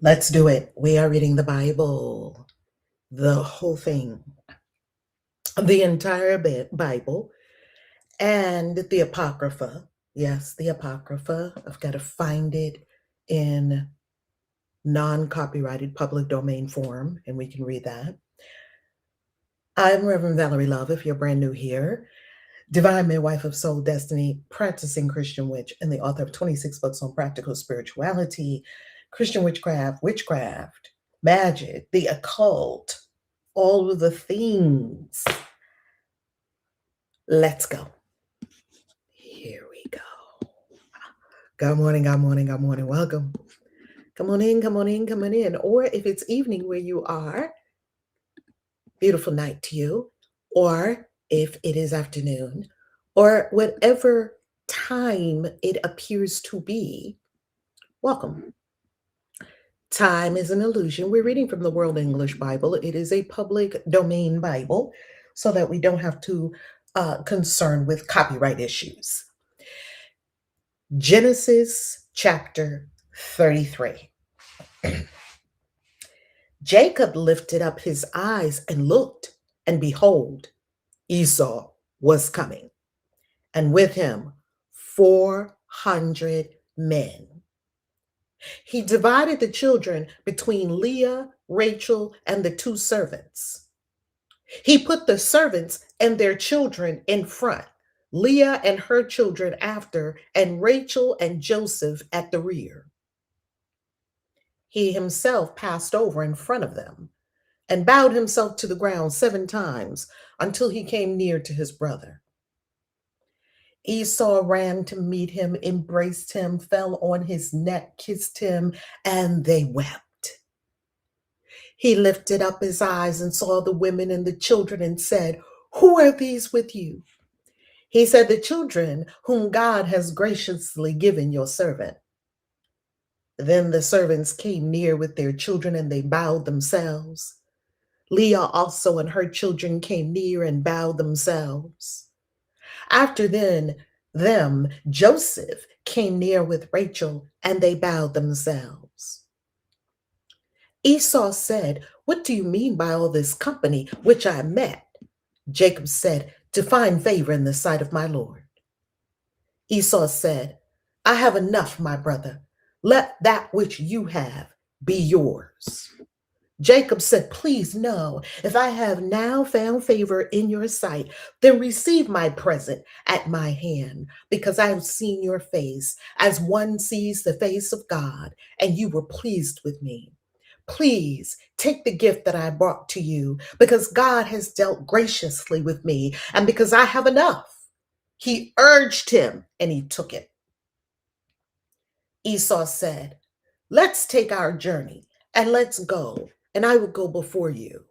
Let's do it. We are reading the Bible, the whole thing, the entire Bible, and the Apocrypha. Yes, the Apocrypha. I've got to find it in non copyrighted public domain form, and we can read that. I'm Reverend Valerie Love, if you're brand new here, divine midwife of soul destiny, practicing Christian witch, and the author of 26 books on practical spirituality, Christian witchcraft, magic, the occult, all of the things. Let's go. Here we go. Good morning, good morning, good morning. Welcome. Come on in, come on in, come on in. Or if it's evening where you are, beautiful night to you. Or if it is afternoon, or whatever time it appears to be, welcome. Time is an illusion. We're reading from the World English Bible. It is a public domain Bible so that we don't have to concern with copyright issues. Genesis chapter 33. Jacob lifted up his eyes and looked, and behold, Esau was coming, and with him 400 men. He divided the children between Leah, Rachel, and the two servants. He put the servants and their children in front, Leah and her children after, and Rachel and Joseph at the rear. He himself passed over in front of them and bowed himself to the ground 7 times until he came near to his brother. Esau ran to meet him, embraced him, fell on his neck, kissed him, and they wept. He lifted up his eyes and saw the women and the children and said, "Who are these with you?" He said, "The children whom God has graciously given your servant." Then the servants came near with their children and they bowed themselves. Leah also and her children came near and bowed themselves. After them, Joseph came near with Rachel, and they bowed themselves. Esau said, "What do you mean by all this company which I met?" Jacob said, "To find favor in the sight of my Lord." Esau said, "I have enough, my brother. Let that which you have be yours." Jacob said, "Please no. If I have now found favor in your sight, then receive my present at my hand, because I have seen your face as one sees the face of God, and you were pleased with me. Please take the gift that I brought to you, because God has dealt graciously with me, and because I have enough." He urged him, and he took it. Esau said, "Let's take our journey, and let's go, and I will go before you."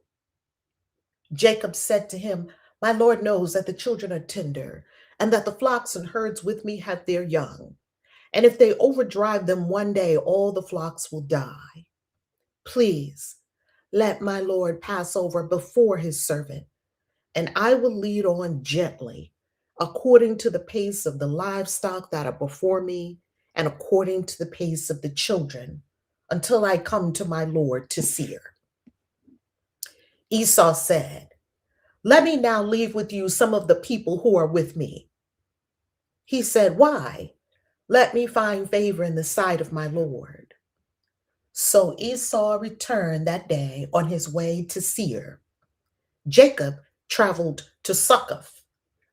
Jacob said to him, "My Lord knows that the children are tender, and that the flocks and herds with me have their young. And if they overdrive them one day, all the flocks will die. Please let my Lord pass over before his servant, and I will lead on gently, according to the pace of the livestock that are before me, and according to the pace of the children, until I come to my Lord to Seir." Esau said, "Let me now leave with you some of the people who are with me." He said, "Why? Let me find favor in the sight of my Lord." So Esau returned that day on his way to Seir. Jacob traveled to Succoth,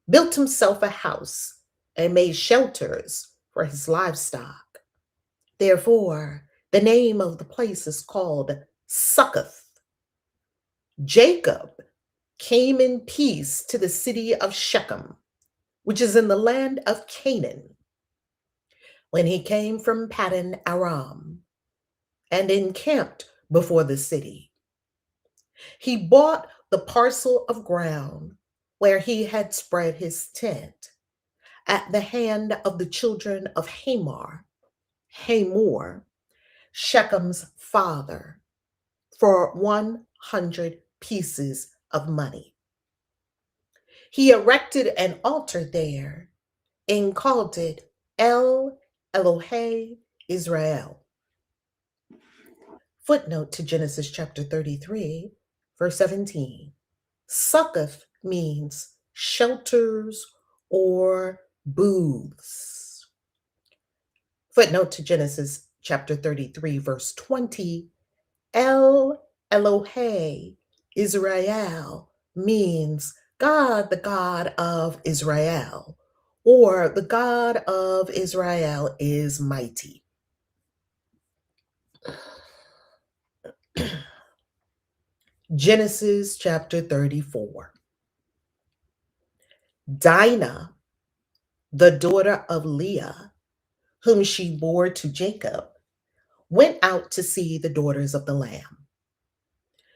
built himself a house, and made shelters for his livestock. Therefore, the name of the place is called Succoth. Jacob came in peace to the city of Shechem, which is in the land of Canaan, when he came from Paddan Aram, and encamped before the city. He bought the parcel of ground where he had spread his tent at the hand of the children of Hamor, Shechem's father, for 100 pieces of money. He erected an altar there and called it El Elohe Israel. Footnote to Genesis chapter 33, verse 17. Succoth means shelters or booths. Footnote to Genesis chapter 33, verse 20. El Elohe Israel means God, the God of Israel, or the God of Israel is mighty. Genesis chapter 34. Dinah, the daughter of Leah, whom she bore to Jacob, went out to see the daughters of the land.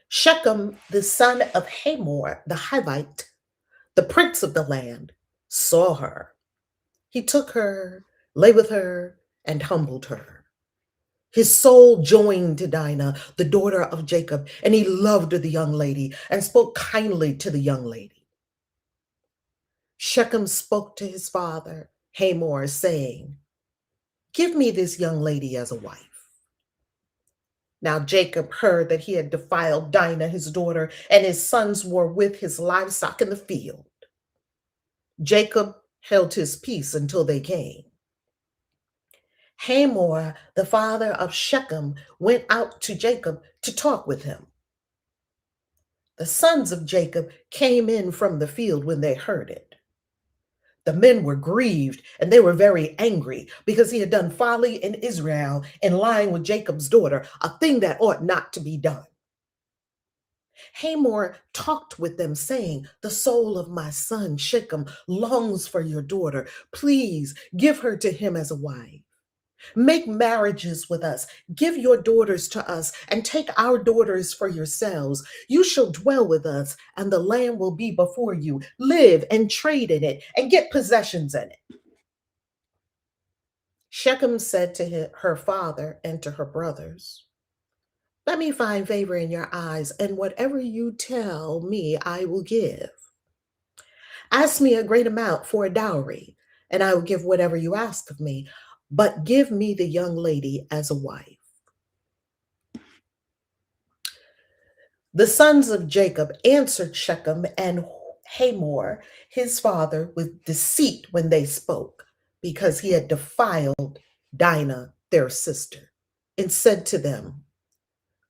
Shechem, the son of Hamor the Hivite, the prince of the land, saw her. He took her, lay with her, and humbled her. His soul joined to Dinah, the daughter of Jacob, and he loved the young lady and spoke kindly to the young lady. Shechem spoke to his father, Hamor, saying, "Give me this young lady as a wife." Now Jacob heard that he had defiled Dinah, his daughter, and his sons were with his livestock in the field. Jacob held his peace until they came. Hamor, the father of Shechem, went out to Jacob to talk with him. The sons of Jacob came in from the field when they heard it. The men were grieved and they were very angry because he had done folly in Israel in lying with Jacob's daughter, a thing that ought not to be done. Hamor talked with them, saying, "The soul of my son Shechem longs for your daughter. Please give her to him as a wife. Make marriages with us. Give your daughters to us, and take our daughters for yourselves. You shall dwell with us, and the land will be before you. Live and trade in it, and get possessions in it." Shechem said to her father and to her brothers, "Let me find favor in your eyes, and whatever you tell me, I will give. Ask me a great amount for a dowry, and I will give whatever you ask of me. But give me the young lady as a wife." The sons of Jacob answered Shechem and Hamor, his father, with deceit when they spoke, because he had defiled Dinah, their sister, and said to them,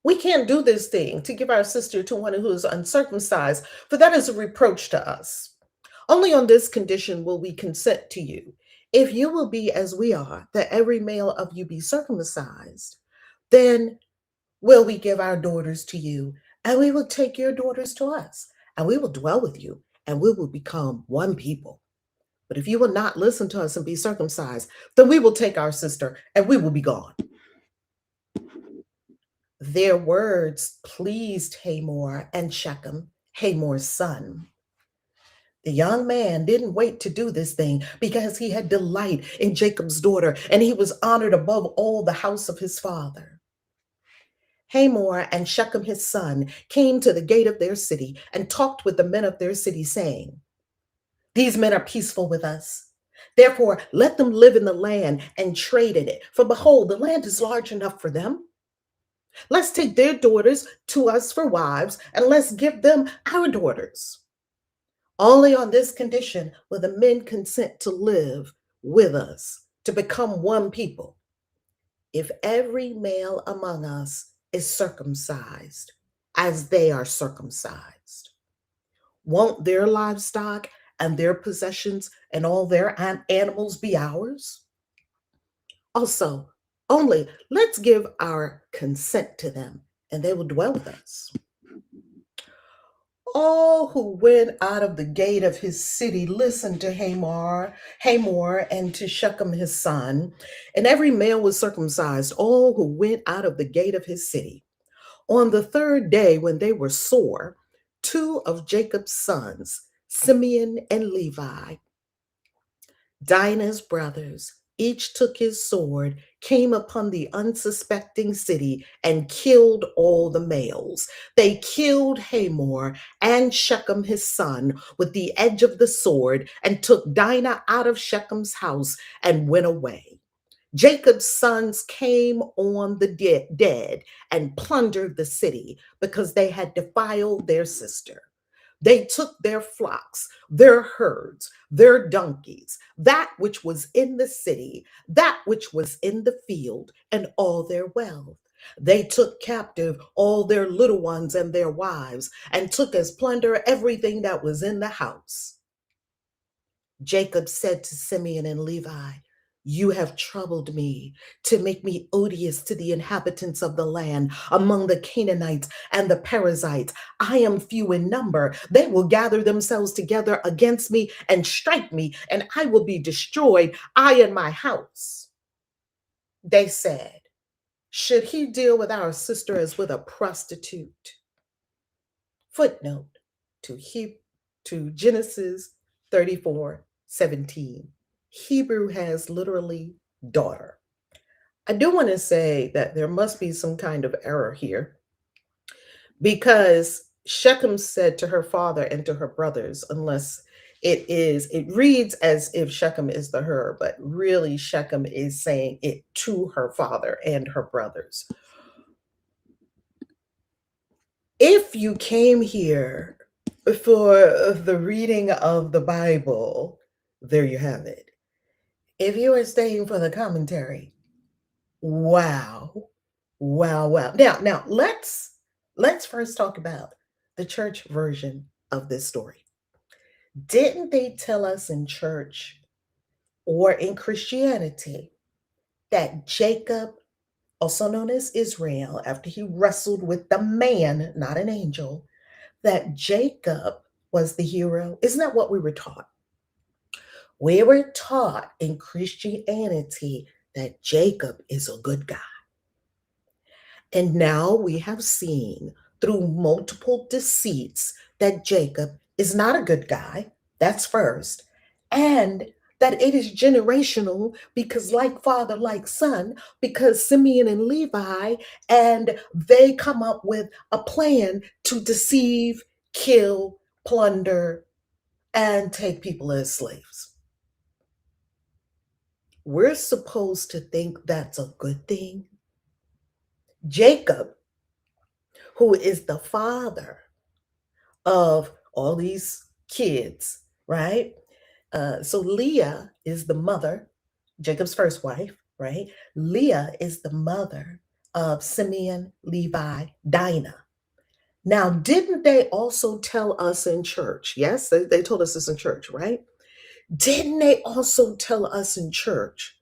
"We can't do this thing to give our sister to one who is uncircumcised, for that is a reproach to us. Only on this condition will we consent to you. If you will be as we are, that every male of you be circumcised, then will we give our daughters to you, and we will take your daughters to us, and we will dwell with you, and we will become one people. But if you will not listen to us and be circumcised, then we will take our sister, and we will be gone." Their words pleased Hamor and Shechem, Hamor's son. The young man didn't wait to do this thing because he had delight in Jacob's daughter, and he was honored above all the house of his father. Hamor and Shechem his son came to the gate of their city and talked with the men of their city, saying, "These men are peaceful with us. Therefore, let them live in the land and trade in it. For behold, the land is large enough for them. Let's take their daughters to us for wives, and let's give them our daughters. Only on this condition will the men consent to live with us, to become one people. If every male among us is circumcised, as they are circumcised, won't their livestock and their possessions and all their animals be ours? Also, only let's give our consent to them, and they will dwell with us." All who went out of the gate of his city listened to Hamor, and to Shechem his son, and every male was circumcised, all who went out of the gate of his city. On the third day, when they were sore, two of Jacob's sons, Simeon and Levi, Dinah's brothers, each took his sword, came upon the unsuspecting city, and killed all the males. They killed Hamor and Shechem his son with the edge of the sword, and took Dinah out of Shechem's house and went away. Jacob's sons came on the dead and plundered the city because they had defiled their sister. They took their flocks, their herds, their donkeys, that which was in the city, that which was in the field, and all their wealth. They took captive all their little ones and their wives, and took as plunder everything that was in the house. Jacob said to Simeon and Levi, "You have troubled me to make me odious to the inhabitants of the land among the Canaanites and the Perizzites. I am few in number. They will gather themselves together against me and strike me, and I will be destroyed, I and my house." They said, "Should he deal with our sister as with a prostitute?" Footnote to Genesis 34:17. Hebrew has literally daughter. I do want to say that there must be some kind of error here, because Shechem said to her father and to her brothers, unless it reads as if Shechem is the her, but really Shechem is saying it to her father and her brothers. If you came here for the reading of the Bible, there you have it. If you are staying for the commentary, wow, wow, wow. Now let's first talk about the church version of this story. Didn't they tell us in church or in Christianity that Jacob, also known as Israel, after he wrestled with the man, not an angel, that Jacob was the hero? Isn't that what we were taught? We were taught in Christianity that Jacob is a good guy. And now we have seen through multiple deceits that Jacob is not a good guy. That's first. And that it is generational, because like father, like son, because Simeon and Levi, and they come up with a plan to deceive, kill, plunder, and take people as slaves. We're supposed to think that's a good thing. Jacob, who is the father of all these kids, right? So Leah is the mother, Jacob's first wife, right? Leah is the mother of Simeon, Levi, Dinah. Now, didn't they also tell us in church? Yes, they told us this in church, right? Didn't they also tell us in church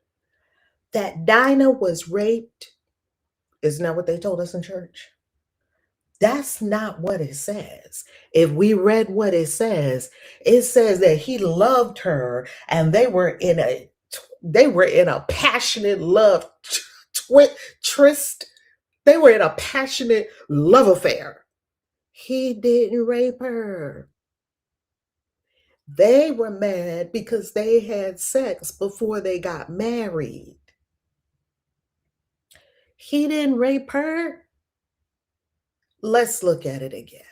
that Dinah was raped? Isn't that what they told us in church? That's not what it says. If we read what it says that he loved her and they were in a passionate love tryst. They were in a passionate love affair. He didn't rape her. They were mad because they had sex before they got married. He didn't rape her. Let's look at it again.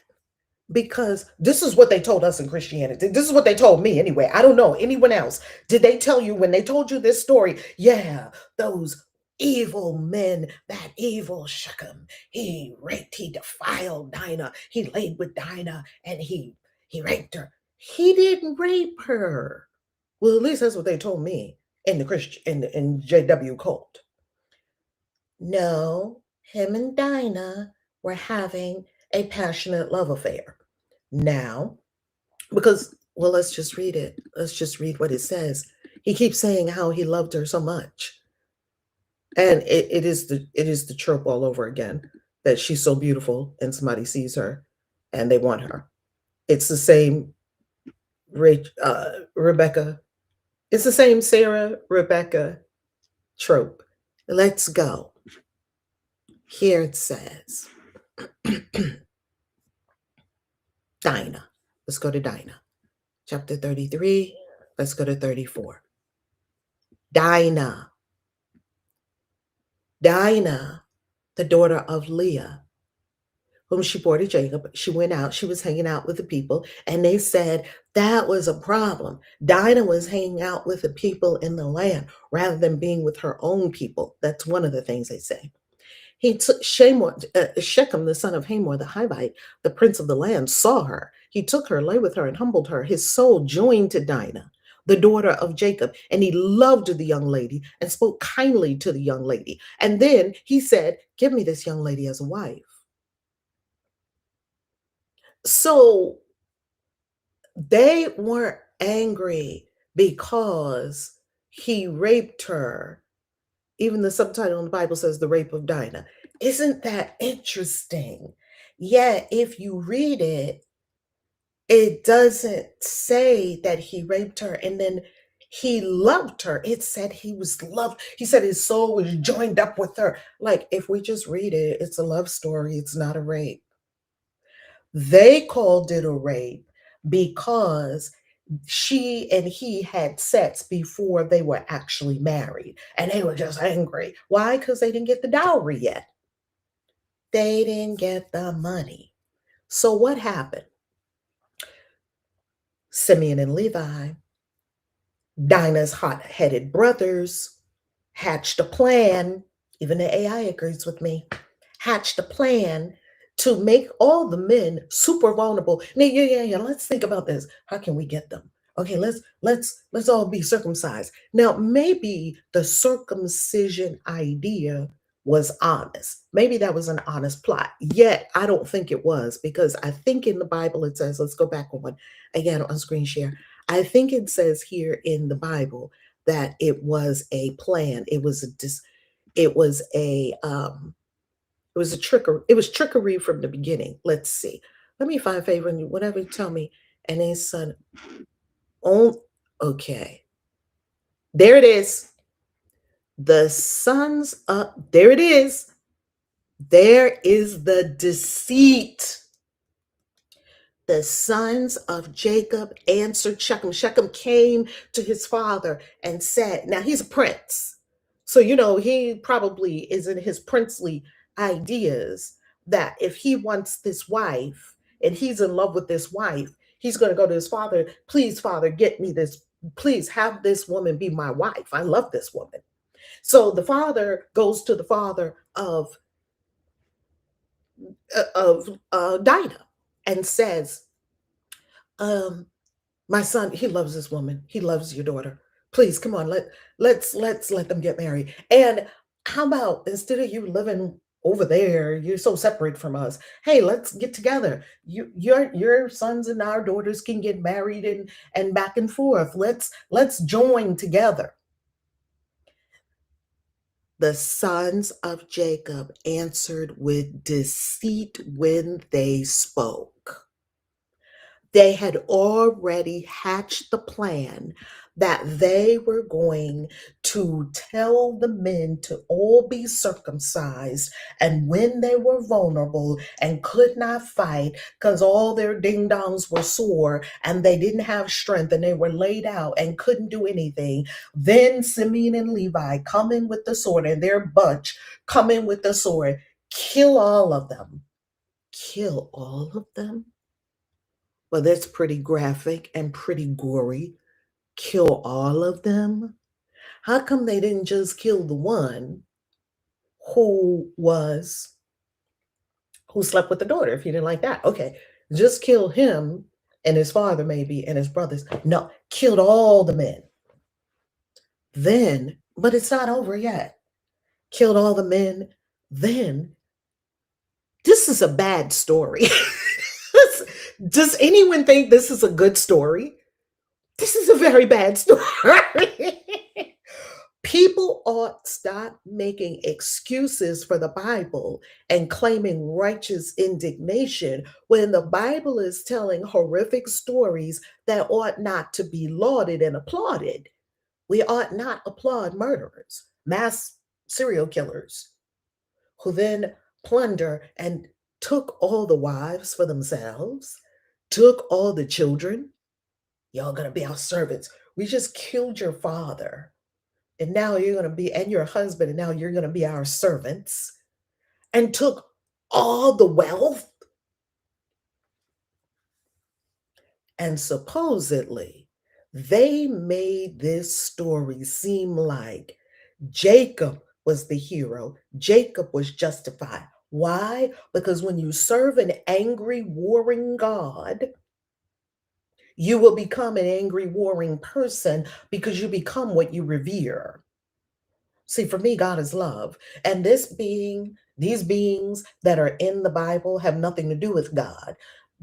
Because this is what they told us in Christianity. This is what they told me anyway. I don't know anyone else. Did they tell you when they told you this story? Yeah, those evil men, that evil Shechem, he raped, he defiled Dinah, he laid with Dinah, and he raped her. He didn't rape her. Well, at least that's what they told me in the Christian in JW cult. No, him and Dinah were having a passionate love affair. Now, because, well, let's just read it. Let's just read what it says. He keeps saying how he loved her so much. And it is the trope all over again, that she's so beautiful and somebody sees her and they want her. It's the same Rebecca. It's the same Sarah, Rebecca trope. Let's go. Here it says, Dinah. Let's go to Dinah. Chapter 33. Let's go to 34. Dinah, the daughter of Leah, whom she bore to Jacob. She went out, she was hanging out with the people, and they said that was a problem. Dinah was hanging out with the people in the land rather than being with her own people. That's one of the things they say. He took Shechem, the son of Hamor the Hivite, the prince of the land, saw her. He took her, lay with her, and humbled her. His soul joined to Dinah, the daughter of Jacob, and he loved the young lady and spoke kindly to the young lady. And then he said, give me this young lady as a wife. So they weren't angry because he raped her. Even the subtitle in the Bible says the rape of Dinah. Isn't that interesting? Yet, if you read it, it doesn't say that he raped her and then he loved her. It said he was loved. He said his soul was joined up with her. Like, if we just read it, it's a love story, it's not a rape. They called it a rape because she and he had sex before they were actually married. And they were just angry. Why? Because they didn't get the dowry yet. They didn't get the money. So what happened? Simeon and Levi, Dinah's hot-headed brothers, hatched a plan. Even the AI agrees with me. Hatched a plan to make all the men super vulnerable. Now, yeah. Let's think about this. How can we get them? Okay, let's all be circumcised. Now, maybe the circumcision idea was honest. Maybe that was an honest plot. Yet I don't think it was, because I think in the Bible it says, let's go back one again on screen share. I think it says here in the Bible that it was a plan. It was a trickery. It was trickery from the beginning. Let's see. Let me find favor in you. Whatever you tell me. And his son. Oh, okay. There it is. The sons up. There it is. There is the deceit. The sons of Jacob answered Shechem. Shechem came to his father and said, now he's a prince. So, he probably is in his princely ideas that if he wants this wife and he's in love with this wife, he's going to go to his father. Please, father, get me this. Please have this woman be my wife. I love this woman. So the father goes to the father of Dinah and says, my son, he loves this woman. He loves your daughter. Please, come on, let's let them get married. And how about, instead of you living over there, you're so separate from us. Hey, let's get together. Your sons and our daughters can get married and back and forth. Let's join together. The sons of Jacob answered with deceit when they spoke. They had already hatched the plan that they were going to tell the men to all be circumcised. And when they were vulnerable and could not fight because all their ding dongs were sore and they didn't have strength and they were laid out and couldn't do anything, then Simeon and Levi come in with the sword, and their bunch come in with the sword, kill all of them. Kill all of them? Well, that's pretty graphic and pretty gory. Kill all of them? How come they didn't just kill the one who slept with the daughter? If you didn't like that, okay, just kill him and his father maybe and his brothers. No, killed all the men. Then, but it's not over yet. Killed all the men. Then, this is a bad story. Does anyone think this is a good story? This is a very bad story. People ought stop making excuses for the Bible and claiming righteous indignation when the Bible is telling horrific stories that ought not to be lauded and applauded. We ought not applaud murderers, mass serial killers, who then plunder and took all the wives for themselves, took all the children. Y'all gonna be our servants. We just killed your father. And now you're going to be, and your husband, and now you're going to be our servants, and took all the wealth. And supposedly, they made this story seem like Jacob was the hero. Jacob was justified. Why? Because when you serve an angry, warring God, you will become an angry, warring person because you become what you revere. See, for me, God is love. And these beings that are in the Bible have nothing to do with God.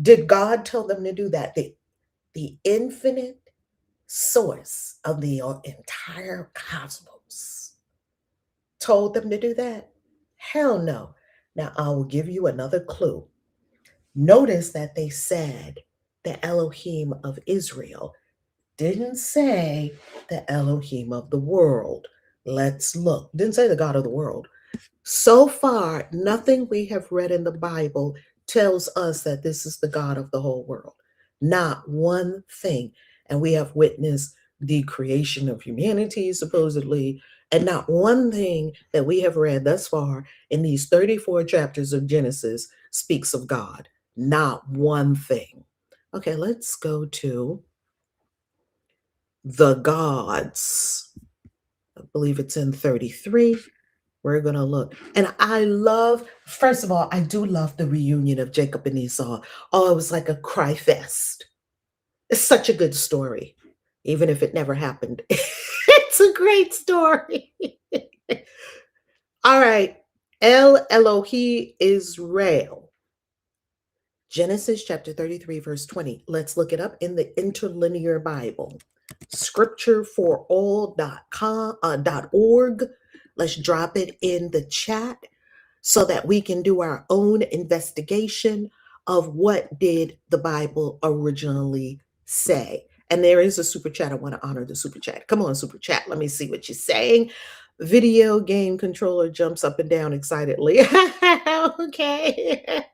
Did God tell them to do that? The infinite source of the entire cosmos told them to do that? Hell no. Now, I will give you another clue. Notice that they said the Elohim of Israel, didn't say the Elohim of the world. Let's look. Didn't say the God of the world. So far, nothing we have read in the Bible tells us that this is the God of the whole world. Not one thing. And we have witnessed the creation of humanity, supposedly, and not one thing that we have read thus far in these 34 chapters of Genesis speaks of God. Not one thing. Okay, let's go to the gods. I believe it's in 33. We're going to look. And I love, first of all, I do love the reunion of Jacob and Esau. Oh, it was like a cry fest. It's such a good story, even if it never happened. It's a great story. All right. El Elohi Israel. Genesis chapter 33, verse 20. Let's look it up in the interlinear Bible. Scriptureforall.org. Let's drop it in the chat so that we can do our own investigation of what did the Bible originally say. And there is a super chat. I want to honor the super chat. Come on, super chat. Let me see what you're saying. Video game controller jumps up and down excitedly. Okay.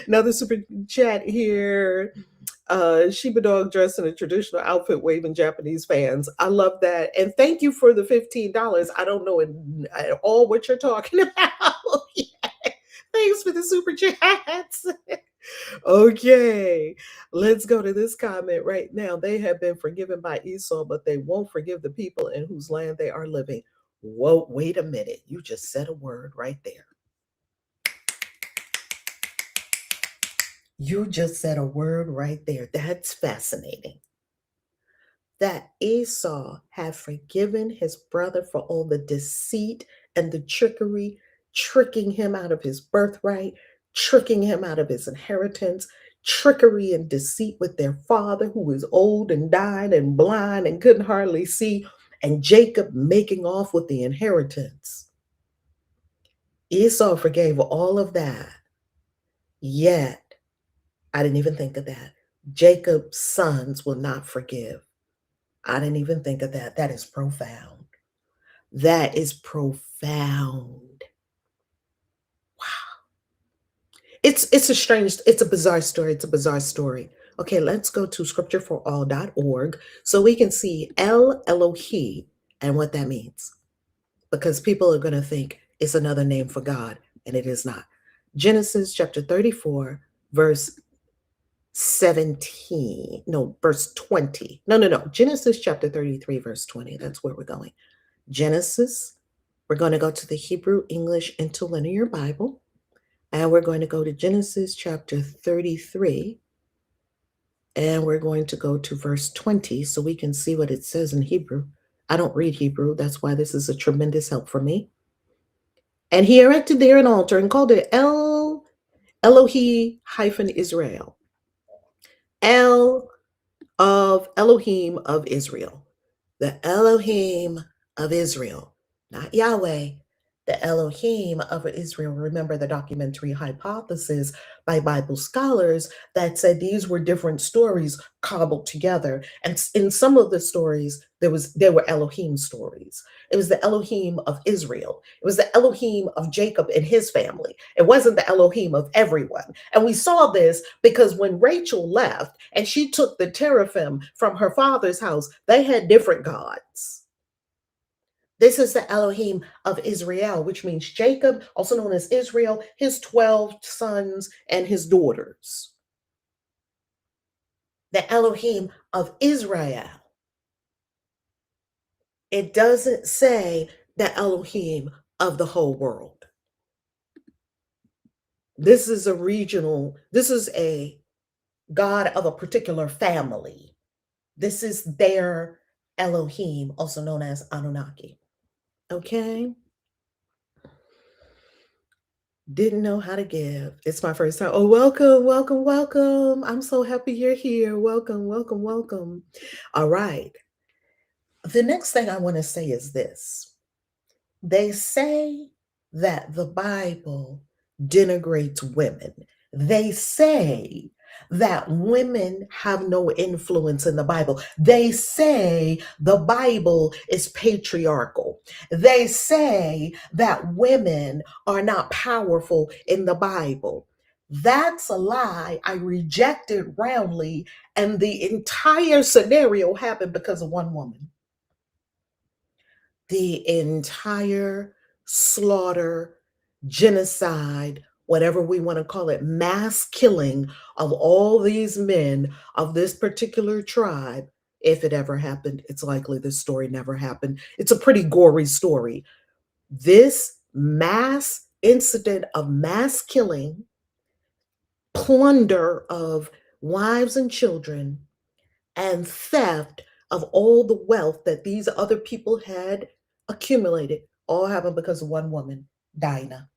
Another super chat here. Shiba dog dressed in a traditional outfit waving Japanese fans. I love that. And thank you for the $15. I don't know at all what you're talking about. Yeah. Thanks for the super chats. Okay, let's go to this comment right now. They have been forgiven by Esau, but they won't forgive the people in whose land they are living. Whoa, wait a minute. You just said a word right there. You just said a word right there. That's fascinating. That Esau had forgiven his brother for all the deceit and the trickery, tricking him out of his birthright, tricking him out of his inheritance, trickery and deceit with their father, who was old and died and blind and couldn't hardly see, and Jacob making off with the inheritance. Esau forgave all of that, yet, I didn't even think of that. Jacob's sons will not forgive. I didn't even think of that. That is profound. That is profound. Wow. It's a bizarre story. It's a bizarre story. Okay, let's go to scriptureforall.org so we can see El Elohi and what that means. Because people are going to think it's another name for God, and it is not. Genesis chapter 34, verse 17. No, verse 20. No. Genesis chapter 33, verse 20. That's where we're going. Genesis. We're going to go to the Hebrew English Interlinear Bible, and we're going to go to Genesis chapter 33, and we're going to go to verse 20 so we can see what it says in Hebrew. I don't read Hebrew. That's why this is a tremendous help for me. And he erected there an altar and called it Elohi-Israel. El of Elohim of Israel. The Elohim of Israel, not Yahweh, the Elohim of Israel. Remember the documentary hypothesis by Bible scholars that said these were different stories cobbled together. And in some of the stories, there were Elohim stories. It was the Elohim of Israel. It was the Elohim of Jacob and his family. It wasn't the Elohim of everyone. And we saw this because when Rachel left and she took the teraphim from her father's house, they had different gods. This is the Elohim of Israel, which means Jacob, also known as Israel, his 12 sons and his daughters. the Elohim of Israel. It doesn't say the Elohim of the whole world. This is a regional, this is a God of a particular family. This is their Elohim, also known as Anunnaki. Okay? Didn't know how to give. It's my first time. Oh, welcome, welcome, welcome. I'm so happy you're here. Welcome, welcome, welcome. All right. The next thing I want to say is this. They say that the Bible denigrates women. They say that women have no influence in the Bible. They say the Bible is patriarchal. They say that women are not powerful in the Bible. That's a lie. I reject it roundly. And the entire scenario happened because of one woman. The entire slaughter, genocide, whatever we want to call it, mass killing of all these men of this particular tribe, if it ever happened, it's likely this story never happened. It's a pretty gory story. This mass incident of mass killing, plunder of wives and children, and theft of all the wealth that these other people had accumulated all happened because of one woman, Dinah.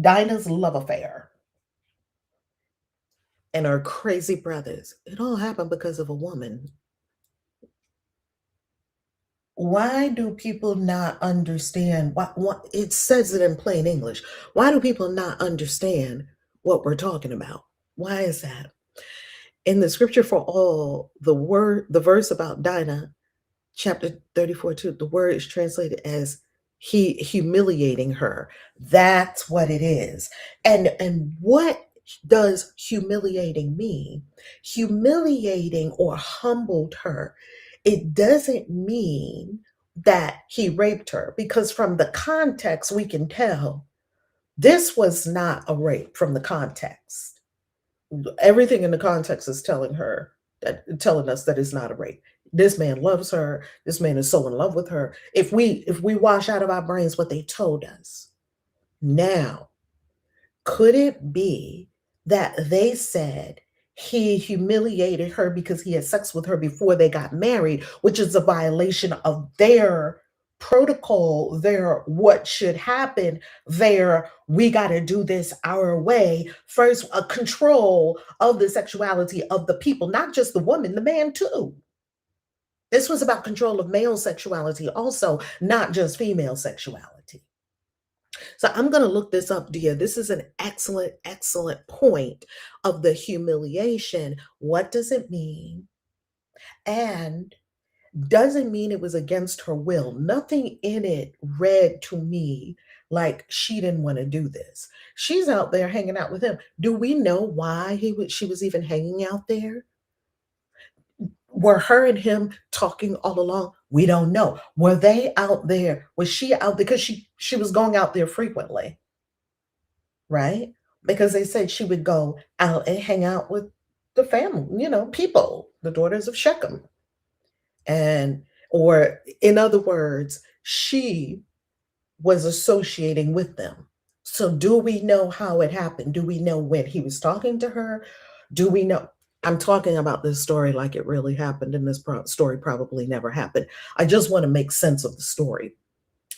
Dinah's love affair and her crazy brothers. It all happened because of a woman. Why do people not understand what it says it in plain English? Why do people not understand what we're talking about? Why is that? In the scripture for all, the verse about Dinah, chapter 34, 2, the word is translated as he humiliating her. That's what it is. And what does humiliating mean? Humiliating or humbled her. It doesn't mean that he raped her, because from the context we can tell this was not a rape from the context. Everything in the context is telling us that it's not a rape. This man loves her. This man is so in love with her. If we wash out of our brains what they told us, now, could it be that they said he humiliated her because he had sex with her before they got married, which is a violation of their protocol, their what should happen, their we got to do this our way? First, a control of the sexuality of the people, not just the woman, the man too. This was about control of male sexuality also, not just female sexuality. So I'm going to look this up, dear. This is an excellent, excellent point of the humiliation. What does it mean? And doesn't mean it was against her will. Nothing in it read to me like she didn't want to do this. She's out there hanging out with him. Do we know why she was even hanging out there? Were her and him talking all along? We don't know. Were they out there? Was she out, because she was going out there frequently, right? Because they said she would go out and hang out with the family, people, the daughters of Shechem. And, or in other words, she was associating with them. So do we know how it happened? Do we know when he was talking to her? Do we know? I'm talking about this story like it really happened, and this story probably never happened. I just want to make sense of the story.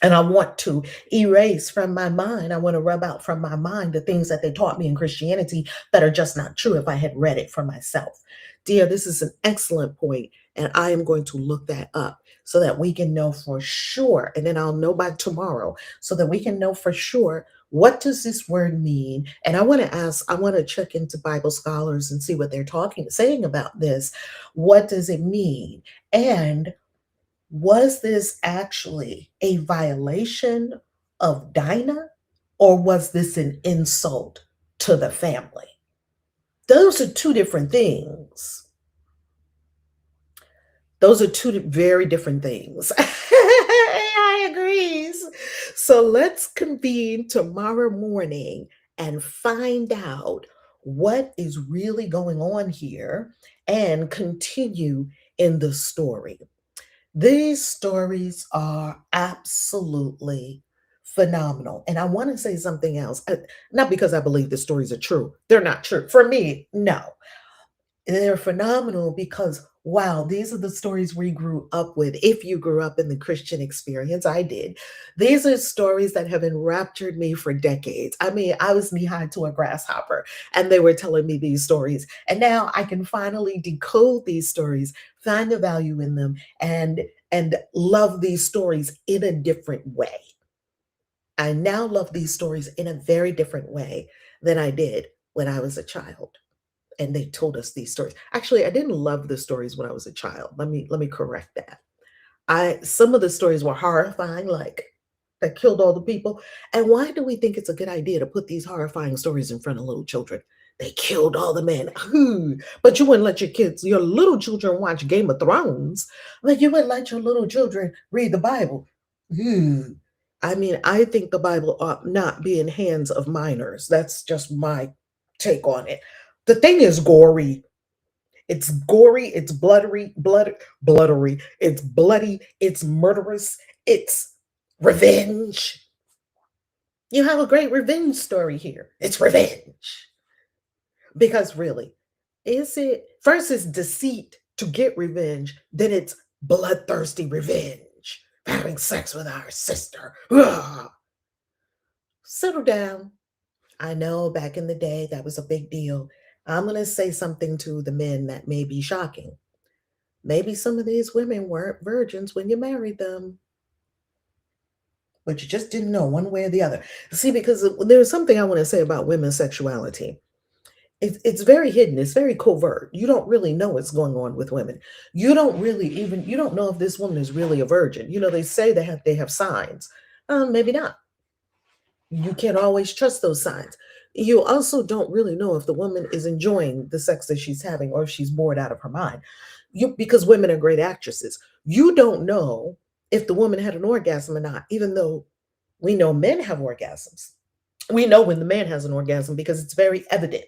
And I want to erase from my mind, I want to rub out from my mind the things that they taught me in Christianity that are just not true if I had read it for myself. Dear, this is an excellent point, and I am going to look that up so that we can know for sure, and then I'll know by tomorrow, so that we can know for sure, what does this word mean? And I want to check into Bible scholars and see what they're saying about this. What does it mean? And was this actually a violation of Dinah, or was this an insult to the family? Those are two different things. Those are two very different things. AI agrees. So let's convene tomorrow morning and find out what is really going on here and continue in the story. These stories are absolutely phenomenal. And I want to say something else, not because I believe the stories are true. They're not true. For me, no. They're phenomenal because, wow, these are the stories we grew up with. If you grew up in the Christian experience, I did. These are stories that have enraptured me for decades. I mean, I was knee high to a grasshopper, and they were telling me these stories. And now I can finally decode these stories, find the value in them, and love these stories in a different way. I now love these stories in a very different way than I did when I was a child and they told us these stories. Actually, I didn't love the stories when I was a child. Let me correct that. I Some of the stories were horrifying, like that killed all the people. And why do we think it's a good idea to put these horrifying stories in front of little children? They killed all the men. Ooh. But you wouldn't let your little children watch Game of Thrones. But you wouldn't let your little children read the Bible. Ooh. I mean, I think the Bible ought not be in hands of minors. That's just my take on it. The thing is gory. It's gory, it's bloodery, it's bloody, it's murderous, it's revenge. You have a great revenge story here. It's revenge. Because really, is it first it's deceit to get revenge, then it's bloodthirsty revenge. Having sex with our sister. Ugh. Settle down. I know back in the day that was a big deal. I'm going to say something to the men that may be shocking. Maybe some of these women weren't virgins when you married them, but you just didn't know one way or the other. See, because there's something I want to say about women's sexuality. It's very hidden. It's very covert. You don't really know what's going on with women. You don't know if this woman is really a virgin. They say they have signs. Maybe not. You can't always trust those signs. You also don't really know if the woman is enjoying the sex that she's having or if she's bored out of her mind. Because women are great actresses. You don't know if the woman had an orgasm or not, even though we know men have orgasms. We know when the man has an orgasm because it's very evident.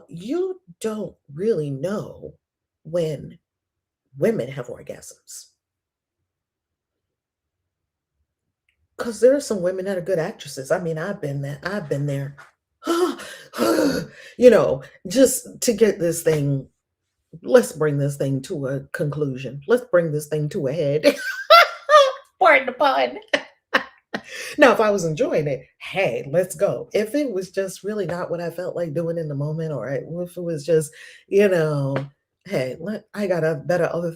You don't really know when women have orgasms because there are some women that are good actresses. I mean, I've been there. I've been there. you know, just to get this thing, let's bring this thing to a conclusion. Let's bring this thing to a head. Pardon the pun. Now, if I was enjoying it, hey, let's go. If it was just really not what I felt like doing in the moment, or if it was just, you know, hey, I got other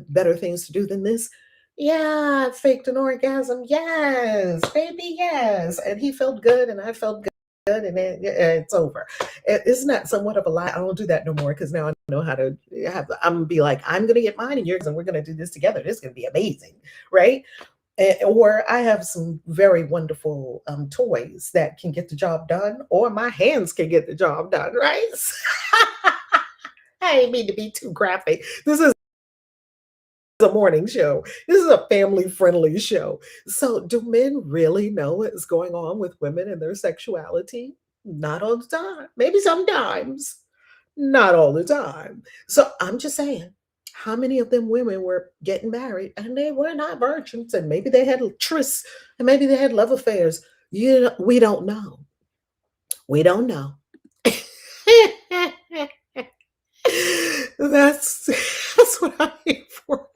better things to do than this. Yeah, I faked an orgasm. Yes, baby, yes. And he felt good, and I felt good, and it's over. Isn't that somewhat of a lie? I don't do that no more because now I know how to have. I'm gonna be like, I'm gonna get mine and yours, and we're gonna do this together. This is gonna be amazing, right? Or I have some very wonderful toys that can get the job done, or my hands can get the job done, right? I didn't mean to be too graphic. This is a morning show. This is a family friendly show. So, do men really know what's going on with women and their sexuality? Not all the time. Maybe sometimes, not all the time. So, I'm just saying, how many of them women were getting married and they were not virgins, and maybe they had trysts, and maybe they had love affairs? We don't know. We don't know. that's that's what I'm here for.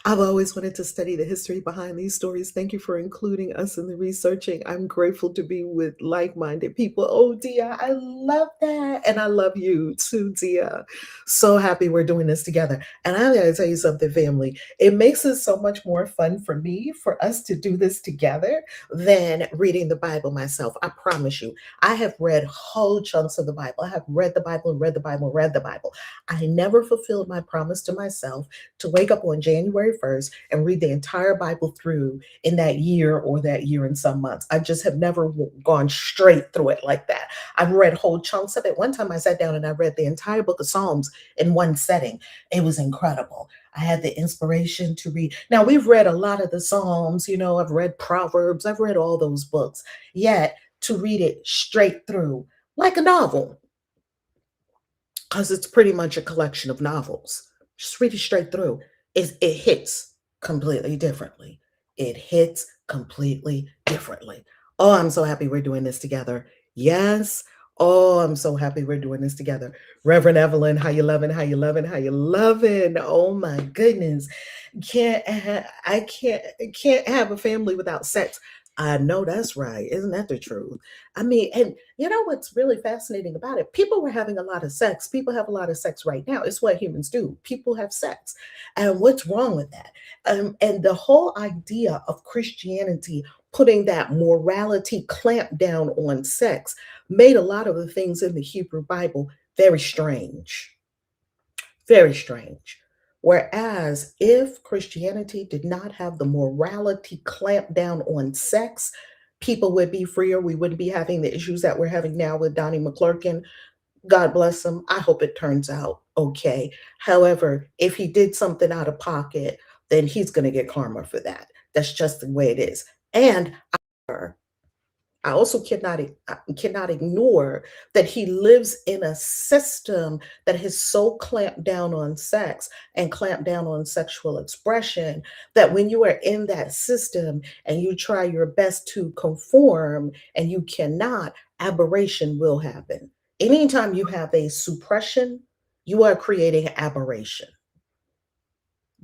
I've always wanted to study the history behind these stories. Thank you for including us in the researching. I'm grateful to be with like minded people. Oh, Dia, I love that. And I love you too, Dia. So happy we're doing this together. And I gotta tell you something, family. It makes it so much more fun for me for us to do this together than reading the Bible myself. I promise you. I have read whole chunks of the Bible. I have read the Bible and read the Bible and read the Bible. I never fulfilled my promise to myself to wake up on January 1st and read the entire Bible through in that year or that year and some months. I just have never gone straight through it like that. I've read whole chunks of it. One time I sat down and I read the entire book of Psalms in one setting. It was incredible. I had the inspiration to read. Now, we've read a lot of the Psalms, I've read Proverbs, I've read all those books. Yet, to read it straight through like a novel, because it's pretty much a collection of novels. Just read it straight through. It hits completely differently. It hits completely differently. Oh, I'm so happy we're doing this together. Yes. Oh, I'm so happy we're doing this together. Reverend Evelyn, how you loving? How you loving? How you loving? Oh my goodness. I can't have a family without sex. I know that's right. Isn't that the truth? I mean, and you know what's really fascinating about it? People were having a lot of sex. People have a lot of sex right now. It's what humans do. People have sex. And what's wrong with that? And the whole idea of Christianity putting that morality clamp down on sex made a lot of the things in the Hebrew Bible very strange. Very strange. Whereas if Christianity did not have the morality clamp down on sex, people would be freer. We wouldn't be having the issues that we're having now with Donnie McClurkin. God bless him. I hope it turns out okay. However, if he did something out of pocket, then he's going to get karma for that. That's just the way it is. And I also cannot ignore that he lives in a system that has so clamped down on sex and clamped down on sexual expression that when you are in that system and you try your best to conform and you cannot, aberration will happen. Anytime you have a suppression, you are creating aberration.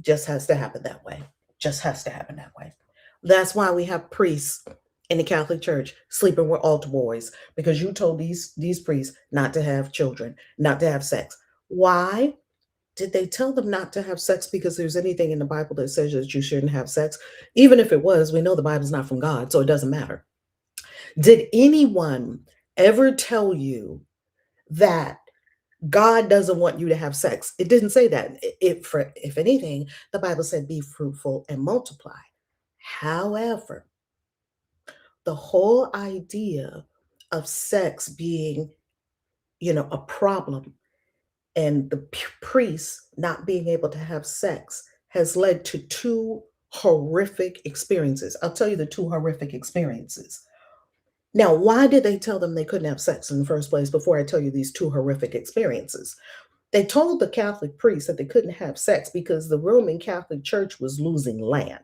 Just has to happen that way. Just has to happen that way. That's why we have priests in the Catholic Church sleeping with altar boys, because you told these priests not to have children, not to have sex. Why? Did they tell them not to have sex because there's anything in the Bible that says that you shouldn't have sex? Even if it was, we know the Bible's not from God, so it doesn't matter. Did anyone ever tell you that God doesn't want you to have sex? It didn't say that. If anything, the Bible said, be fruitful and multiply. However, the whole idea of sex being, a problem, and the priests not being able to have sex has led to two horrific experiences. I'll tell you the two horrific experiences. Now, why did they tell them they couldn't have sex in the first place before I tell you these two horrific experiences? They told the Catholic priests that they couldn't have sex because the Roman Catholic Church was losing land.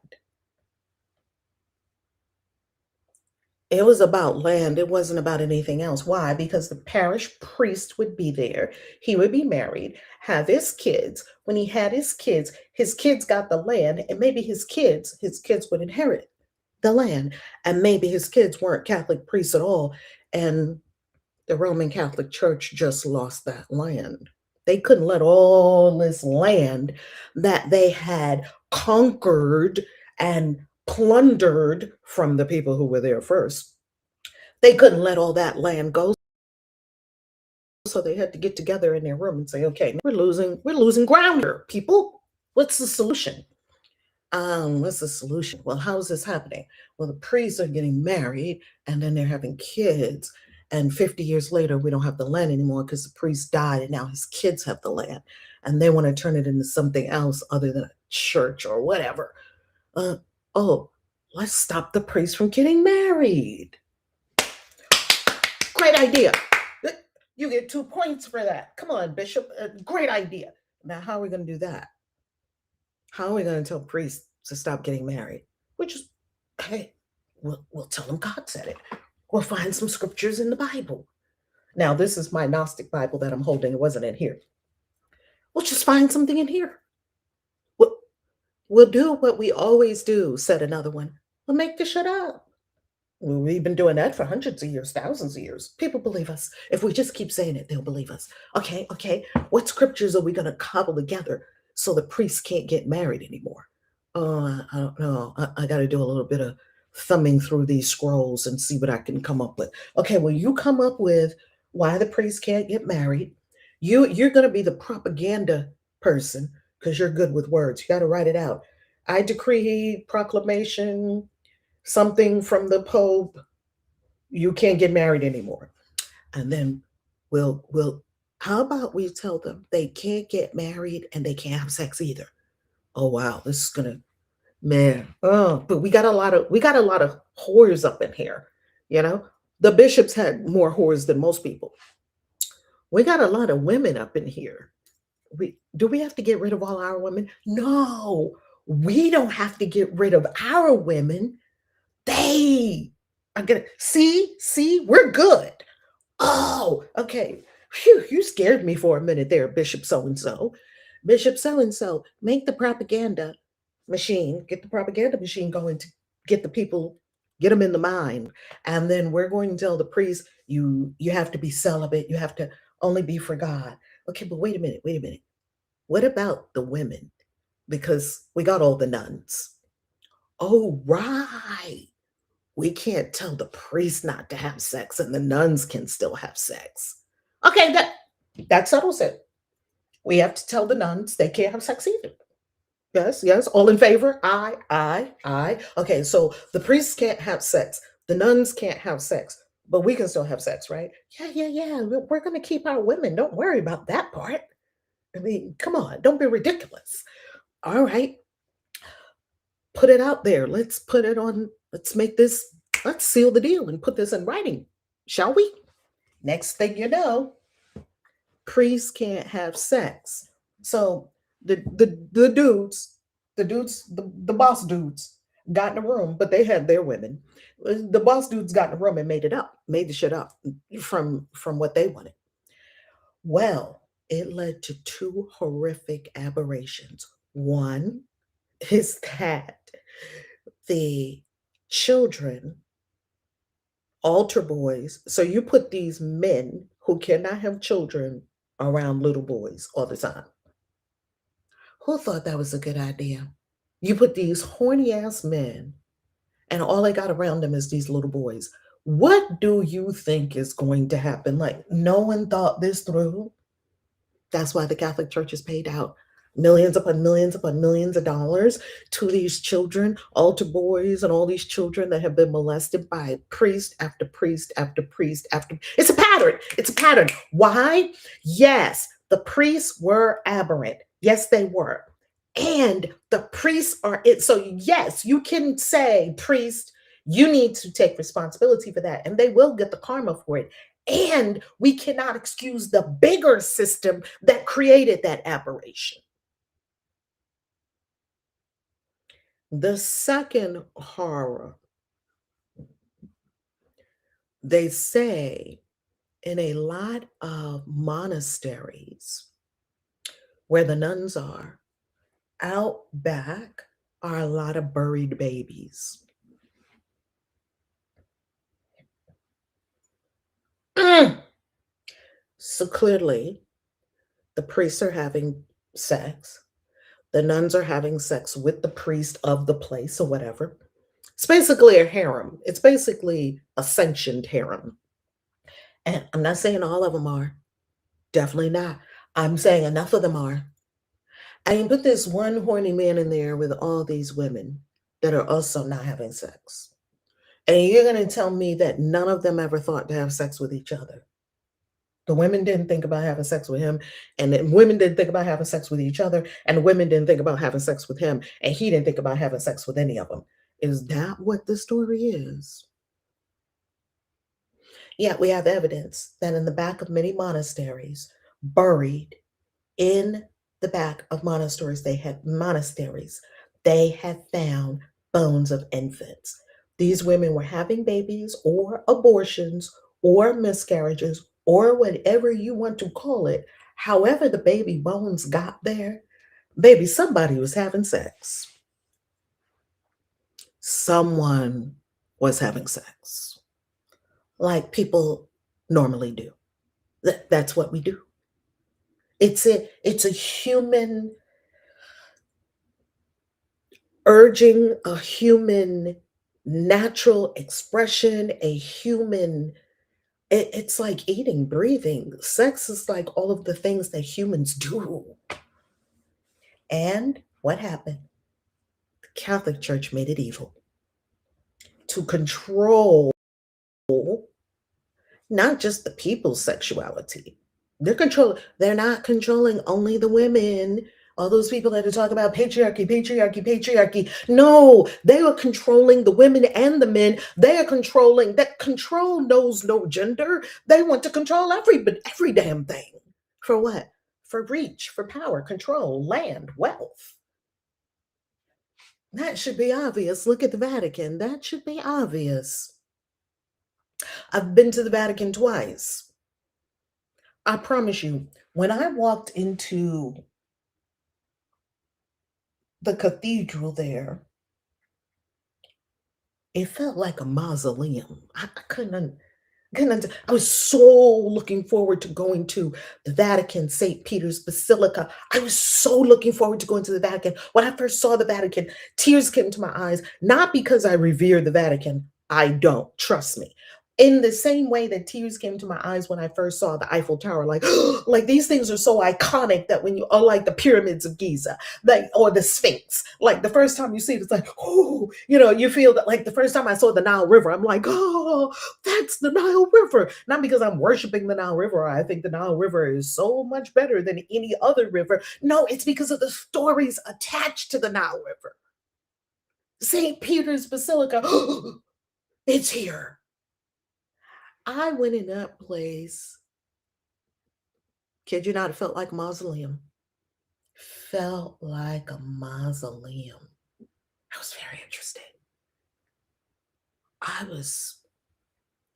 It was about land. It wasn't about anything else. Why? Because the parish priest would be there. He would be married, have his kids. When he had his kids got the land, and maybe his kids would inherit the land. And maybe his kids weren't Catholic priests at all. And the Roman Catholic Church just lost that land. They couldn't let all this land that they had conquered and plundered from the people who were there first. They couldn't let all that land go. So they had to get together in their room and say, okay, we're losing ground here, people. What's the solution? What's the solution? Well, how is this happening? Well, the priests are getting married and then they're having kids. And 50 years later, we don't have the land anymore because the priest died and now his kids have the land. And they want to turn it into something else other than a church or whatever. Uh, oh, let's stop the priest from getting married. Great idea. You get 2 points for that. Come on, Bishop. Great idea. Now, how are we going to do that? How are we going to tell priests to stop getting married? Which is, hey, we'll tell them God said it. We'll find some scriptures in the Bible. Now, this is my Gnostic Bible that I'm holding. It wasn't in here. We'll just find something in here. We'll do what we always do, said another one. We'll make this shut up. We've been doing that for hundreds of years, thousands of years. People believe us. If we just keep saying it, they'll believe us. Okay. What scriptures are we going to cobble together so the priests can't get married anymore? Oh, I don't know. I got to do a little bit of thumbing through these scrolls and see what I can come up with. Okay, well, you come up with why the priests can't get married. You're going to be the propaganda person because you're good with words. You got to write it out. I decree proclamation something from the Pope, you can't get married anymore. And then we'll how about we tell them they can't get married and they can't have sex either? Oh wow, this is gonna, man. Oh, but we got a lot of whores up in here, you know? The bishops had more whores than most people. We got a lot of women up in here. Do we have to get rid of all our women? No, we don't have to get rid of our women. They are gonna see, we're good. Oh, okay. Phew, you scared me for a minute there, Bishop so and so. Bishop so and so, make the propaganda machine, get the propaganda machine going to get the people, get them in the mind. And then we're going to tell the priest, you have to be celibate, you have to only be for God. Okay, but wait a minute. What about the women? Because we got all the nuns. Oh, right. We can't tell the priest not to have sex and the nuns can still have sex. Okay, that settles it. We have to tell the nuns they can't have sex either. Yes, yes. All in favor? Aye, aye, aye. Okay, so the priests can't have sex. The nuns can't have sex, but we can still have sex, right? Yeah, yeah, yeah. We're going to keep our women. Don't worry about that part. I mean, come on. Don't be ridiculous. All right. Put it out there. Let's put it on. Let's seal the deal and put this in writing, shall we? Next thing you know, priests can't have sex. So the dudes, the boss dudes got in a room, but they had their women. The boss dudes got in a room and made the shit up from what they wanted. Well, it led to two horrific aberrations. One is that the children, altar boys, so you put these men who cannot have children around little boys all the time. Who thought that was a good idea? You put these horny ass men, and all they got around them is these little boys. What do you think is going to happen? Like, no one thought this through. That's why the Catholic Church has paid out millions upon millions of dollars to these children, altar boys, and all these children that have been molested by priest after priest after priest after. It's a pattern. It's a pattern. Why? Yes, the priests were aberrant. Yes, they were. And the priests are it. So, yes, you can say, priest, you need to take responsibility for that, and they will get the karma for it. And we cannot excuse the bigger system that created that aberration. The second horror, they say in a lot of monasteries where the nuns are, out back are a lot of buried babies. So clearly, the priests are having sex. The nuns are having sex with the priest of the place or whatever. It's basically a harem. It's basically a sanctioned harem. And I'm not saying all of them are. Definitely not. I'm saying enough of them are. I can put this one horny man in there with all these women that are also not having sex. And you're going to tell me that none of them ever thought to have sex with each other. The women didn't think about having sex with him, and the women didn't think about having sex with each other, and the women didn't think about having sex with him, and he didn't think about having sex with any of them. Is that what the story is? Yet we have evidence that in the back of many monasteries, buried in the back of monasteries, they had found bones of infants. These women were having babies or abortions or miscarriages or whatever you want to call it. However, the baby bones got there, baby, somebody was having sex. Someone was having sex like people normally do. That's what we do. It's a human urging, a human natural expression, a human. It's like eating, breathing. Sex is like all of the things that humans do. And what happened? The Catholic Church made it evil to control not just the people's sexuality. They're not controlling only the women, All those people that are talking about patriarchy, patriarchy, patriarchy. No, they are controlling the women and the men. They are controlling that. Control knows no gender. They want to control every damn thing. For what? For reach, for power, control, land, wealth. That should be obvious. Look at the Vatican. That should be obvious. I've been to the Vatican twice. I promise you, when I walked into the cathedral there, it felt like a mausoleum. I couldn't. I was so looking forward to going to the Vatican, St. Peter's Basilica. I was so looking forward to going to the Vatican. When I first saw the Vatican, tears came to my eyes, not because I revere the Vatican. I don't, trust me. In the same way that tears came to my eyes when I first saw the Eiffel Tower, like, like these things are so iconic that when you are like the pyramids of Giza, like, or the Sphinx, like the first time you see it, it's like, oh, you feel that. Like the first time I saw the Nile River, I'm like, oh, that's the Nile River. Not because I'm worshiping the Nile River. I think the Nile River is so much better than any other river. No, it's because of the stories attached to the Nile River. St. Peter's Basilica, it's here. I went in that place. Kid you not, it felt like a mausoleum. Felt like a mausoleum. I was very interested.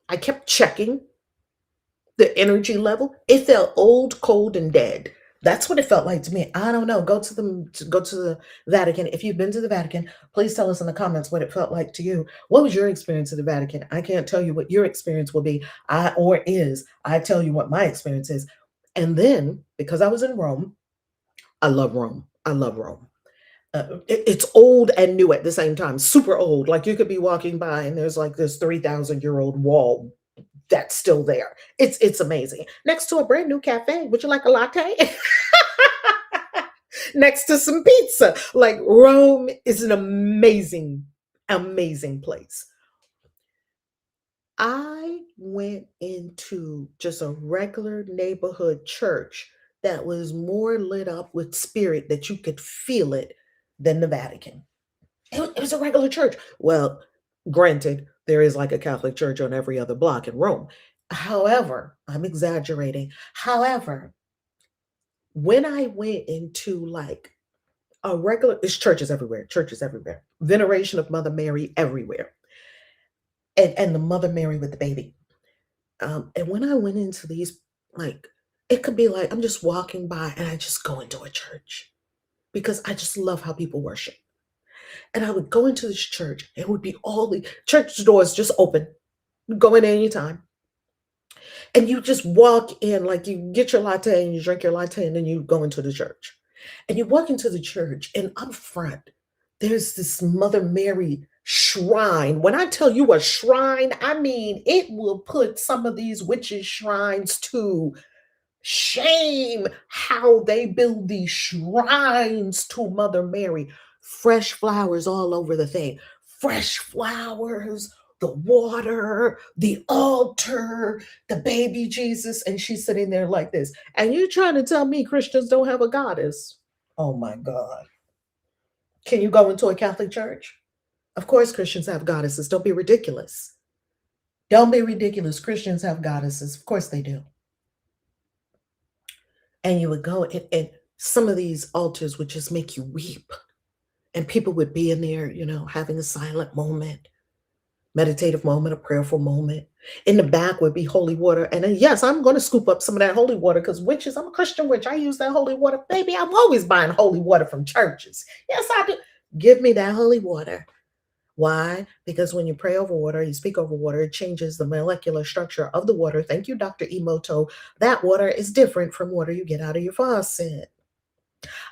I kept checking the energy level. It felt old, cold, and dead. That's what it felt like to me. I don't know. Go to the Vatican. If you've been to the Vatican, please tell us in the comments what it felt like to you. What was your experience of the Vatican? I can't tell you what your experience will be. I tell you what my experience is. And then, because I was in Rome, I love Rome. I love Rome. It's old and new at the same time. Super old. Like you could be walking by and there's like this 3,000-year-old wall that's still there. It's amazing. Next to a brand new cafe. Would you like a latte? Next to some pizza. Like Rome is an amazing, amazing place. I went into just a regular neighborhood church that was more lit up with spirit that you could feel it than the Vatican. It was a regular church. Well, granted, there is like a Catholic church on every other block in Rome. However, I'm exaggerating. However, when I went into like a regular, it's churches everywhere, veneration of Mother Mary everywhere, and the Mother Mary with the baby. And when I went into these, like, it could be like I'm just walking by and I just go into a church because I just love how people worship. And I would go into this church, and it would be all the church doors just open. Go in anytime. And you just walk in, like you get your latte and you drink your latte, and then you go into the church. And you walk into the church, and up front, there's this Mother Mary shrine. When I tell you a shrine, I mean it will put some of these witches' shrines to shame. How they build these shrines to Mother Mary. Fresh flowers all over the thing. Fresh flowers, the water, the altar, the baby Jesus. And she's sitting there like this. And you trying to tell me Christians don't have a goddess? Oh my God. Can you go into a Catholic church? Of course, Christians have goddesses. Don't be ridiculous. Don't be ridiculous. Christians have goddesses. Of course they do. And you would go, and some of these altars would just make you weep. And people would be in there, having a silent moment, meditative moment, a prayerful moment. In the back would be holy water. And then, yes, I'm going to scoop up some of that holy water because witches, I'm a Christian witch. I use that holy water. Baby, I'm always buying holy water from churches. Yes, I do. Give me that holy water. Why? Because when you pray over water, you speak over water, it changes the molecular structure of the water. Thank you, Dr. Emoto. That water is different from water you get out of your faucet.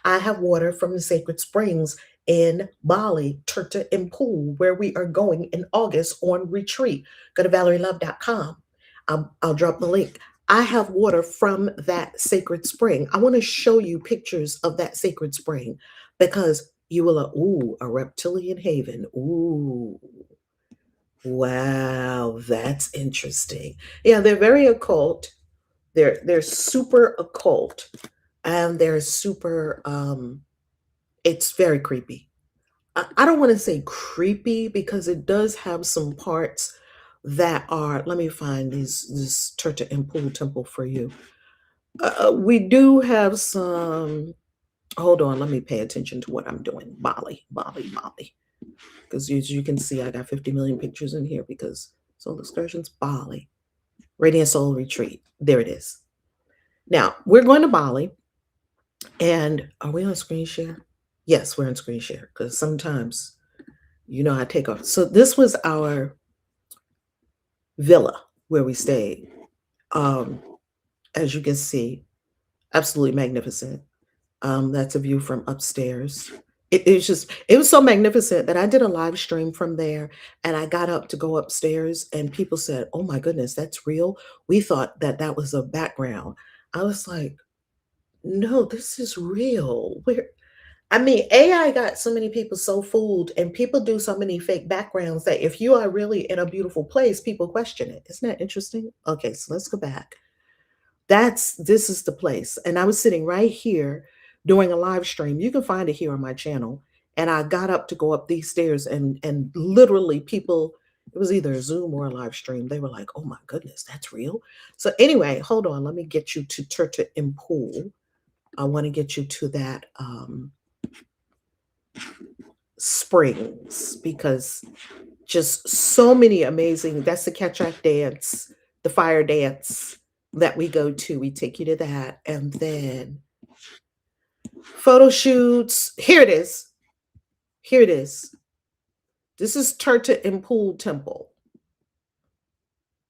I have water from the sacred springs in Bali, Turta and Pool, where we are going in August on retreat. Go to valerielove.com. I'll drop the link. I have water from that sacred spring. I want to show you pictures of that sacred spring because you will, ooh, a reptilian haven. Ooh, wow, that's interesting. Yeah, they're very occult. They're super occult. and they're super, it's very creepy. I don't want to say creepy because it does have some parts that are, let me find this Turtle and Pool Temple for you. We do have some, hold on, let me pay attention to what I'm doing. Bali, Bali, Bali. Because as you can see, I got 50 million pictures in here because Soul Excursions, Bali. Radiant Soul Retreat. There it is. Now, we're going to Bali. And are we on screen share? Yes, we're on screen share because sometimes, I take off. So this was our villa where we stayed. Um, as you can see, absolutely magnificent. That's a view from upstairs. It was so magnificent that I did a live stream from there and I got up to go upstairs and people said, "Oh my goodness, that's real." We thought that that was a background. I was like, "No, this is real." I mean, AI got so many people so fooled and people do so many fake backgrounds that if you are really in a beautiful place, people question it. Isn't that interesting? Okay, so let's go back. This is the place. And I was sitting right here doing a live stream. You can find it here on my channel. And I got up to go up these stairs and literally people, it was either a Zoom or a live stream. They were like, "Oh my goodness, that's real." So anyway, hold on. Let me get you to Turtle and Pool. I want to get you to that springs because just so many amazing, that's the catch dance, the fire dance that we go to. We take you to that. And then photo shoots. Here it is. Here it is. This is Turtle and Pool Temple.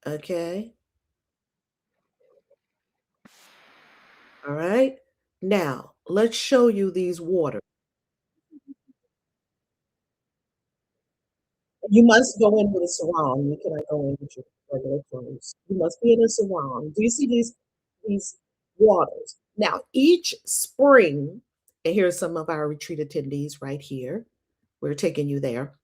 Okay. All right. Now, let's show you these waters. You must go in with a sarong. You cannot go in with your regular clothes. You must be in a sarong. Do you see these waters? Now, each spring, and here's some of our retreat attendees right here. We're taking you there.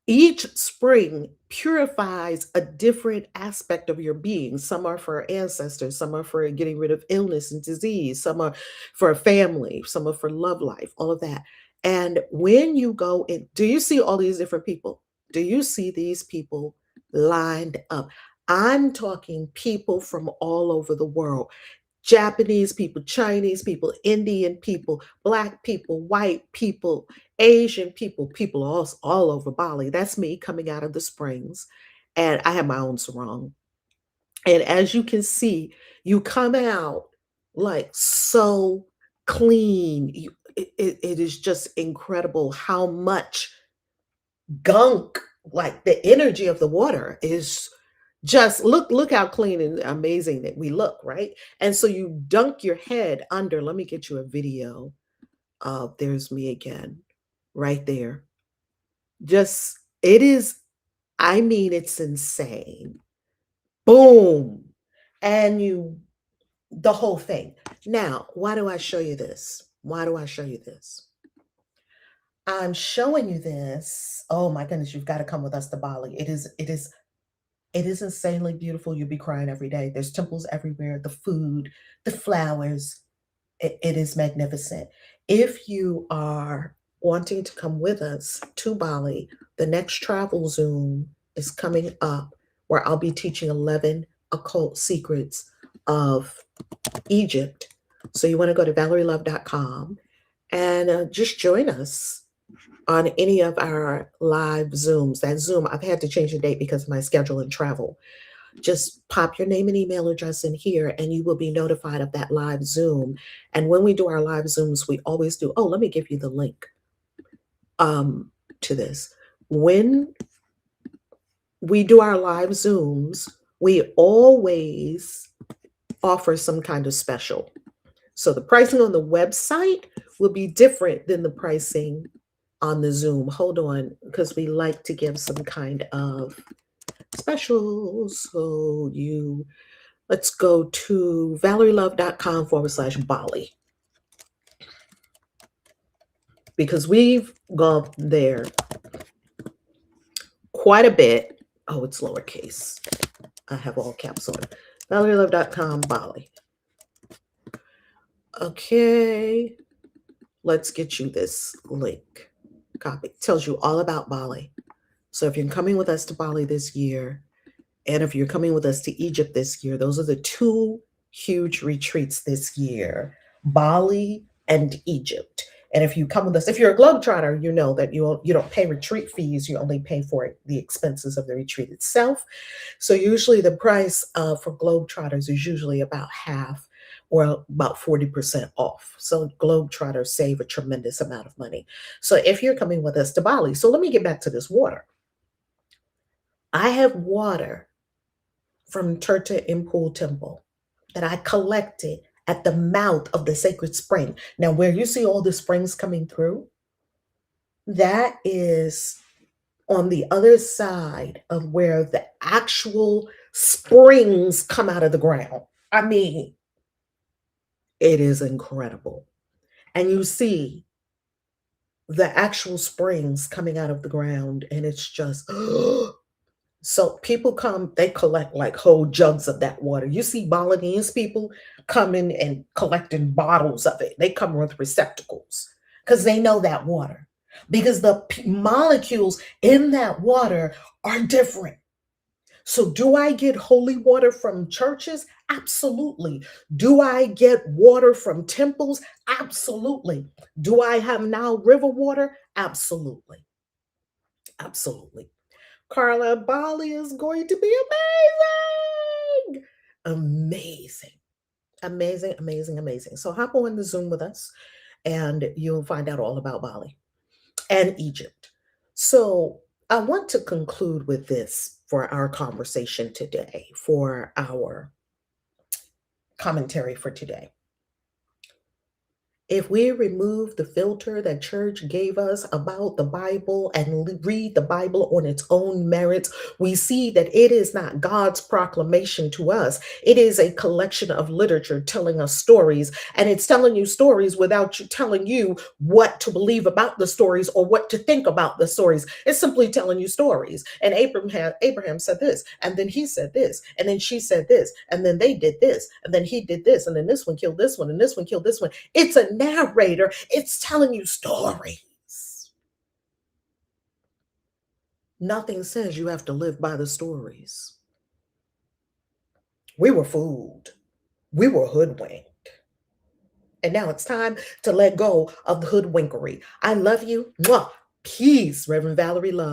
Each spring purifies a different aspect of your being. Some are for ancestors, some are for getting rid of illness and disease, some are for a family, some are for love life, all of that. And when you go in, do you see all these different people? Do you see these people lined up? I'm talking people from all over the world. Japanese people, Chinese people, Indian people, Black people, white people, Asian people, people all over Bali. That's me coming out of the springs. And I have my own sarong. And as you can see, you come out like so clean. It is just incredible how much gunk, like the energy of the water is just look how clean and amazing that we look, right? And so you dunk your head under. Let me get you a video. There's me again, right there. Just it is, I mean, it's insane. Boom. And the whole thing. Now, why do I show you this? Why do I show you this? I'm showing you this. Oh my goodness, you've got to come with us to Bali. It is insanely beautiful. You'll be crying every day. There's temples everywhere, the food, the flowers. It is magnificent. If you are wanting to come with us to Bali, the next travel Zoom is coming up where I'll be teaching 11 occult secrets of Egypt. So you want to go to valerielove.com and just join us on any of our live Zooms. That Zoom, I've had to change the date because of my schedule and travel. Just pop your name and email address in here and you will be notified of that live Zoom. And when we do our live Zooms, we always do, oh, let me give you the link to this. When we do our live Zooms, we always offer some kind of special. So the pricing on the website will be different than the pricing on the Zoom. Hold on, because we like to give some kind of specials. So let's go to valerielove.com/Bali. Because we've gone there quite a bit. Oh, it's lowercase. I have all caps on. valerielove.com Bali. Okay, let's get you this link. Copy. It tells you all about Bali. So if you're coming with us to Bali this year, and if you're coming with us to Egypt this year, those are the two huge retreats this year, Bali and Egypt. And if you come with us, if you're a globetrotter, you know that you don't pay retreat fees. You only pay for the expenses of the retreat itself. So usually the price for globetrotters is usually about half or about 40% off. So globetrotters save a tremendous amount of money. So if you're coming with us to Bali, so let me get back to this water. I have water from Turta Impul Temple that I collected at the mouth of the sacred spring. Now, where you see all the springs coming through, that is on the other side of where the actual springs come out of the ground. I mean, it is incredible. And you see the actual springs coming out of the ground, and it's just so people come, they collect like whole jugs of that water. You see Balinese people coming and collecting bottles of it. They come with receptacles because they know that water. Because the molecules in that water are different. So, do I get holy water from churches? Absolutely. Do I get water from temples? Absolutely. Do I have now river water? Absolutely. Absolutely. Carla, Bali is going to be amazing. Amazing. Amazing, amazing, amazing. So hop on the Zoom with us and you'll find out all about Bali and Egypt. So I want to conclude with this for our conversation today, for our commentary for today. If we remove the filter that church gave us about the Bible and read the Bible on its own merits, we see that it is not God's proclamation to us. It is a collection of literature telling us stories, and it's telling you stories without telling you what to believe about the stories or what to think about the stories. It's simply telling you stories. And Abraham said this, and then he said this, and then she said this, and then they did this, and then he did this, and then this one killed this one, and this one killed this one. It's a narrator, it's telling you stories. Nothing says you have to live by the stories. We were fooled, we were hoodwinked. And now it's time to let go of the hoodwinkery. I love you. Mwah. Peace, Reverend Valerie Love.